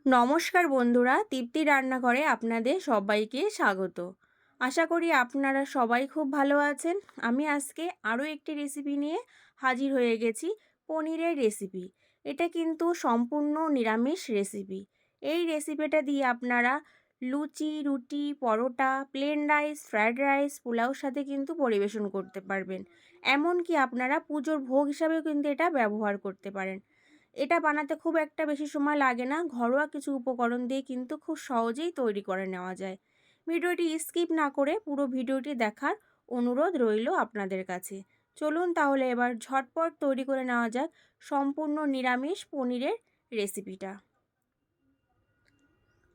নমস্কার বন্ধুরা, তৃপ্তি রান্নাঘরে আপনাদের সবাইকে স্বাগত। আশা করি আপনারা সবাই খুব ভালো আছেন। আমি আজকে আরও একটি রেসিপি নিয়ে হাজির হয়ে গেছি, পনিরের রেসিপি। এটা কিন্তু সম্পূর্ণ নিরামিষ রেসিপি। এই রেসিপিটা দিয়ে আপনারা লুচি, রুটি, পরোটা, প্লেন রাইস, ফ্রায়েড রাইস, পোলাওর সাথে কিন্তু পরিবেশন করতে পারবেন। এমনকি আপনারা পুজোর ভোগ হিসাবেও কিন্তু এটা ব্যবহার করতে পারেন। এটা বানাতে খুব একটা বেশি সময় লাগে না, ঘরোয়া কিছু উপকরণ দিয়ে কিন্তু খুব সহজেই তৈরি করে নেওয়া যায়। ভিডিওটি স্কিপ না করে পুরো ভিডিওটি দেখার অনুরোধ রইল আপনাদের কাছে। চলুন তাহলে এবার ঝটপট তৈরি করে নেওয়া যাক সম্পূর্ণ নিরামিষ পনিরের রেসিপিটা।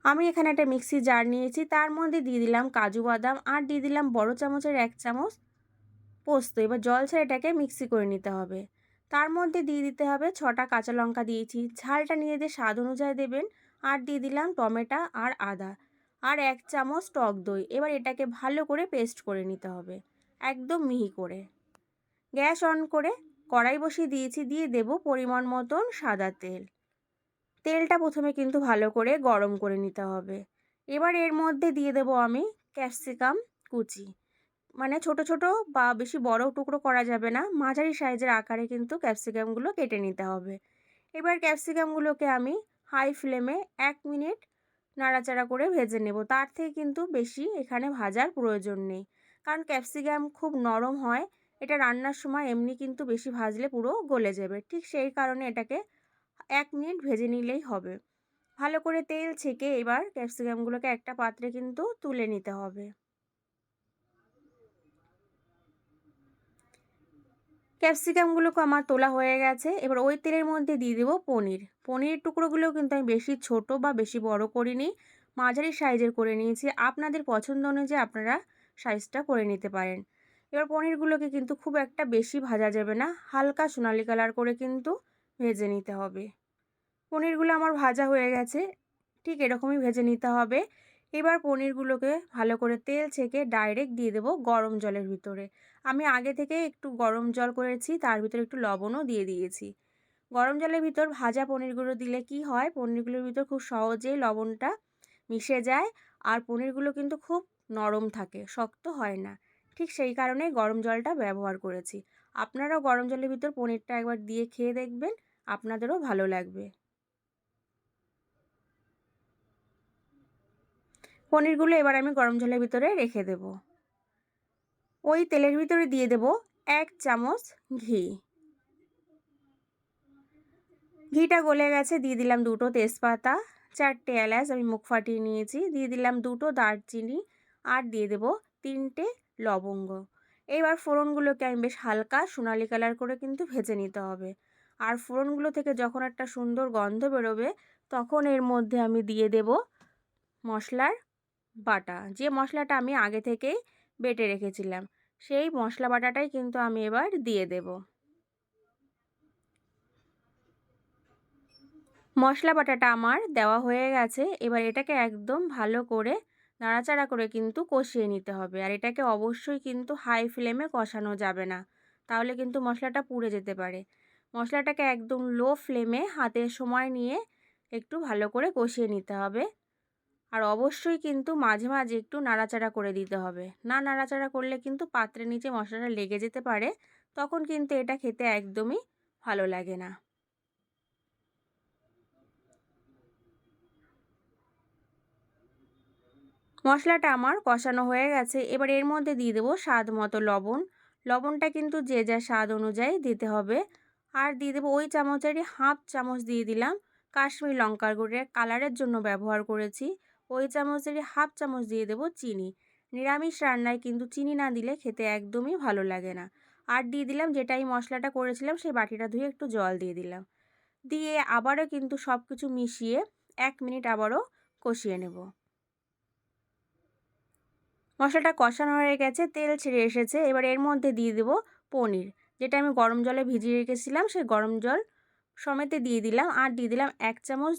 আমি এখানে একটা মিক্সি জার নিয়েছি, তার মধ্যে দিয়ে দিলাম কাজু বাদাম আর দিয়ে দিলাম বড় চামচের 1 চামচ পোস্ত। এবার জল ছেড়ে এটাকে মিক্সি করে নিতে হবে। তার মধ্যে দিয়ে দিতে হবে 6টা কাঁচা লঙ্কা দিয়েছি, ঝালটা নিজেদের স্বাদ অনুযায়ী দেবেন। আর দিয়ে দিলাম টমেটো আর আদা আর 1 চামচ টক দই। এবার এটাকে ভালো করে পেস্ট করে নিতে হবে, একদম মিহি করে। গ্যাস অন করে কড়াই বসিয়ে দিয়েছি, দিয়ে দেব পরিমাণ মতন সাদা তেল। তেলটা প্রথমে কিন্তু ভালো করে গরম করে নিতে হবে। এবার এর মধ্যে দিয়ে দেব আমি ক্যাপসিকাম কুচি, মানে ছোট ছোট বা বেশি বড় টুকরো করা যাবে না, মাঝারি সাইজের আকারে কিন্তু ক্যাপসিকামগুলো কেটে নিতে হবে। এবার ক্যাপসিকামগুলোকে আমি হাই ফ্লেমে 1 মিনিট নাড়াচাড়া করে ভেজে নেব। তার থেকে কিন্তু বেশি এখানে ভাজার প্রয়োজন নেই, কারণ ক্যাপসিকাম খুব নরম হয়। এটা রান্নার সময় এমনি কিন্তু বেশি ভাজলে পুরো গলে যাবে, ঠিক সেই কারণে এটাকে 1 মিনিট ভেজে নিলেই হবে। ভালো করে তেল ছেঁকে এবার ক্যাপসিকামগুলোকে একটা পাত্রে কিন্তু তুলে নিতে হবে। ক্যাপসিকামগুলোকে আমার তোলা হয়ে গেছে। এবার ওই তেলের মধ্যে দিয়ে দেবো পনির। পনিরের টুকরোগুলো কিন্তু আমি বেশি ছোট বা বেশি বড় করিনি, মাঝারি সাইজের করে নিয়েছি। আপনাদের পছন্দ অনুযায়ী আপনারা সাইজটা করে নিতে পারেন। এবার পনিরগুলোকে কিন্তু খুব একটা বেশি ভাজা যাবে না, হালকা সোনালি কালার করে কিন্তু ভেজে নিতে হবে। পনিরগুলো আমার ভাজা হয়ে গেছে, ঠিক এরকমই ভেজে নিতে হবে। এবার পনিরগুলোকে ভালো করে তেল ছেঁকে ডাইরেক্ট দিয়ে দেবো গরম জলের ভিতরে। আমি আগে থেকে একটু গরম জল করেছি, তার ভিতরে একটু লবণও দিয়ে দিয়েছি। গরম জলের ভিতর ভাজা পনিরগুলো দিলে কি হয়, পনিরগুলোর ভিতর খুব সহজেই লবণটা মিশে যায় আর পনিরগুলো কিন্তু খুব নরম থাকে, শক্ত হয় না। ঠিক সেই কারণে গরম জলটা ব্যবহার করেছি। আপনারাও গরম জলের ভিতর পনিরটা একবার দিয়ে খেয়ে দেখবেন, আপনাদেরও ভালো লাগবে। পনিরগুলো এবার আমি গরম জলের ভিতরে রেখে দেব। ওই তেলের ভিতরে দিয়ে দেব 1 চামচ ঘি। ঘিটা গলে গেছে, দিয়ে দিলাম 2টো তেজপাতা, 4টে এলাচ আমি মুখ ফাটিয়ে নিয়েছি, দিয়ে দিলাম 2টো দারচিনি আর দিয়ে দেব 3টে লবঙ্গ। এবার ফোড়নগুলোকে আমি বেশ হালকা সোনালি কালার করে কিন্তু ভেজে নিতে হবে। আর ফোড়নগুলো থেকে যখন একটা সুন্দর গন্ধ বেরোবে, তখন এর মধ্যে আমি দিয়ে দেব মশলার বাটা, যে মশলাটা আমি আগে থেকেই বেটে রেখেছিলাম, সেই মশলা বাটাটাই কিন্তু আমি এবার দিয়ে দেব। মশলা বাটাটা আমার দেওয়া হয়ে গেছে। এবার এটাকে একদম ভালো করে নাড়াচাড়া করে কিন্তু কষিয়ে নিতে হবে। আর এটাকে অবশ্যই কিন্তু হাই ফ্লেমে কষানো যাবে না, তাহলে কিন্তু মশলাটা পুড়ে যেতে পারে। মশলাটাকে একদম লো ফ্লেমে হাতে সময় নিয়ে একটু ভালো করে কষিয়ে নিতে হবে। আর অবশ্যই কিন্তু মাঝে মাঝে একটু নাড়াচাড়া করে দিতে হবে। না নাড়াচাড়া করলে কিন্তু পাত্রের নিচে মশলাটা লেগে যেতে পারে, তখন কিন্তু এটা খেতে একদমই ভালো লাগে না। মশলাটা আমার কষানো হয়ে গেছে। এবার এর মধ্যে দিয়ে দেবো স্বাদ মতো লবণ। লবণটা কিন্তু যে যার স্বাদ অনুযায়ী দিতে হবে। আর দিয়ে দেবো ওই চামচেরই হাফ চামচ দিয়ে দিলাম কাশ্মীরি লঙ্কার গুঁড়ো, কালারের জন্য ব্যবহার করেছি। ওই চামচেরই হাফ চামচ দিয়ে দেবো চিনি। নিরামিষ রান্নায় কিন্তু চিনি না দিলে খেতে একদমই ভালো লাগে না। আর দিয়ে দিলাম, যেটা এই মশলাটা করেছিলাম সেই বাটিটা ধুয়ে একটু জল দিয়ে দিলাম। দিয়ে আবারও কিন্তু সব কিছু মিশিয়ে 1 মিনিট আবারও কষিয়ে নেব। মশলাটা কষানো হয়ে গেছে, তেল ছেড়ে এসেছে। এবার এর মধ্যে দিয়ে দেবো পনির, যেটা আমি গরম জলে ভিজিয়ে রেখেছিলাম, সেই গরম জল সমেতে দিয়ে দিলাম। আর দিয়ে দিলাম 1 চামচ,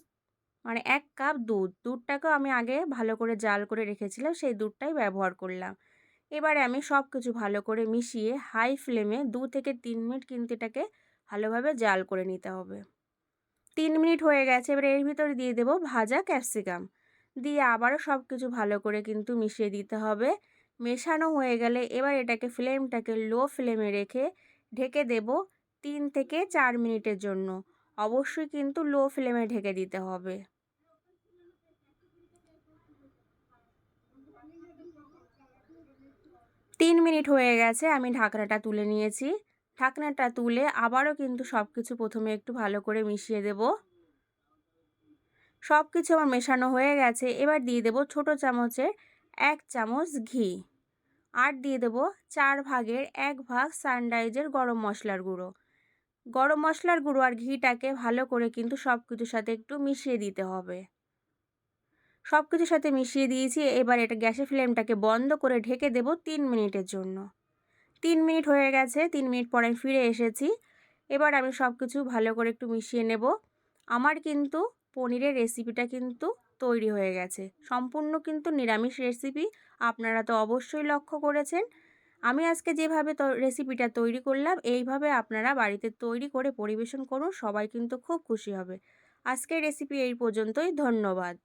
মানে 1 কাপ দুধ। দুধটাকেও আমি আগে ভালো করে জাল করে রেখেছিলাম, সেই দুধটাই ব্যবহার করলাম। এবারে আমি সব কিছু ভালো করে মিশিয়ে হাই ফ্লেমে 2 থেকে 3 মিনিট কিন্তু এটাকে ভালোভাবে জাল করে নিতে হবে। 3 মিনিট হয়ে গেছে। এবার এর ভিতরে দিয়ে দেব ভাজা ক্যাপসিকাম। দিয়ে আবারও সব কিছু ভালো করে কিন্তু মিশিয়ে দিতে হবে। মেশানো হয়ে গেলে এবার এটাকে ফ্লেমটাকে লো ফ্লেমে রেখে ঢেকে দেব 3 থেকে 4 মিনিটের জন্য। অবশ্যই কিন্তু লো ফ্লেমে ঢেকে দিতে হবে। 3 মিনিট হয়ে গেছে, আমি ঢাকনাটা তুলে নিয়েছি। ঢাকনাটা তুলে আবারও কিন্তু সব কিছু প্রথমে একটু ভালো করে মিশিয়ে দেব। সব কিছু আমার মেশানো হয়ে গেছে। এবার দিয়ে দেব ছোট চামচের 1 চামচ ঘি। আর দিয়ে দেব 4 ভাগের 1 ভাগ সানরাইজের গরম মশলার গুঁড়ো। গরম মশলার গুঁড়ো আর ঘিটাকে ভালো করে কিন্তু সব কিছুর সাথে একটু মিশিয়ে দিতে হবে। সব কিছুর সাথে মিশিয়ে দিয়েছি। এবার এটা গ্যাসের ফ্লেমটাকে বন্ধ করে ঢেকে দেব 3 মিনিটের জন্য। 3 মিনিট হয়ে গেছে। 3 মিনিট পরে আমি ফিরে এসেছি। এবার আমি সব কিছু ভালো করে একটু মিশিয়ে নেব। আমার কিন্তু পনিরের রেসিপিটা কিন্তু তৈরি হয়ে গেছে। সম্পূর্ণ কিন্তু নিরামিষ রেসিপি। আপনারা তো অবশ্যই লক্ষ্য করেছেন। আমি আজকে যেভাবে রেসিপিটা তৈরি করলাম, এইভাবে আপনারা বাড়িতে তৈরি করে পরিবেশন করুন। সবাই কিন্তু খুব খুশি হবে। আজকের রেসিপি এই পর্যন্তই। ধন্যবাদ।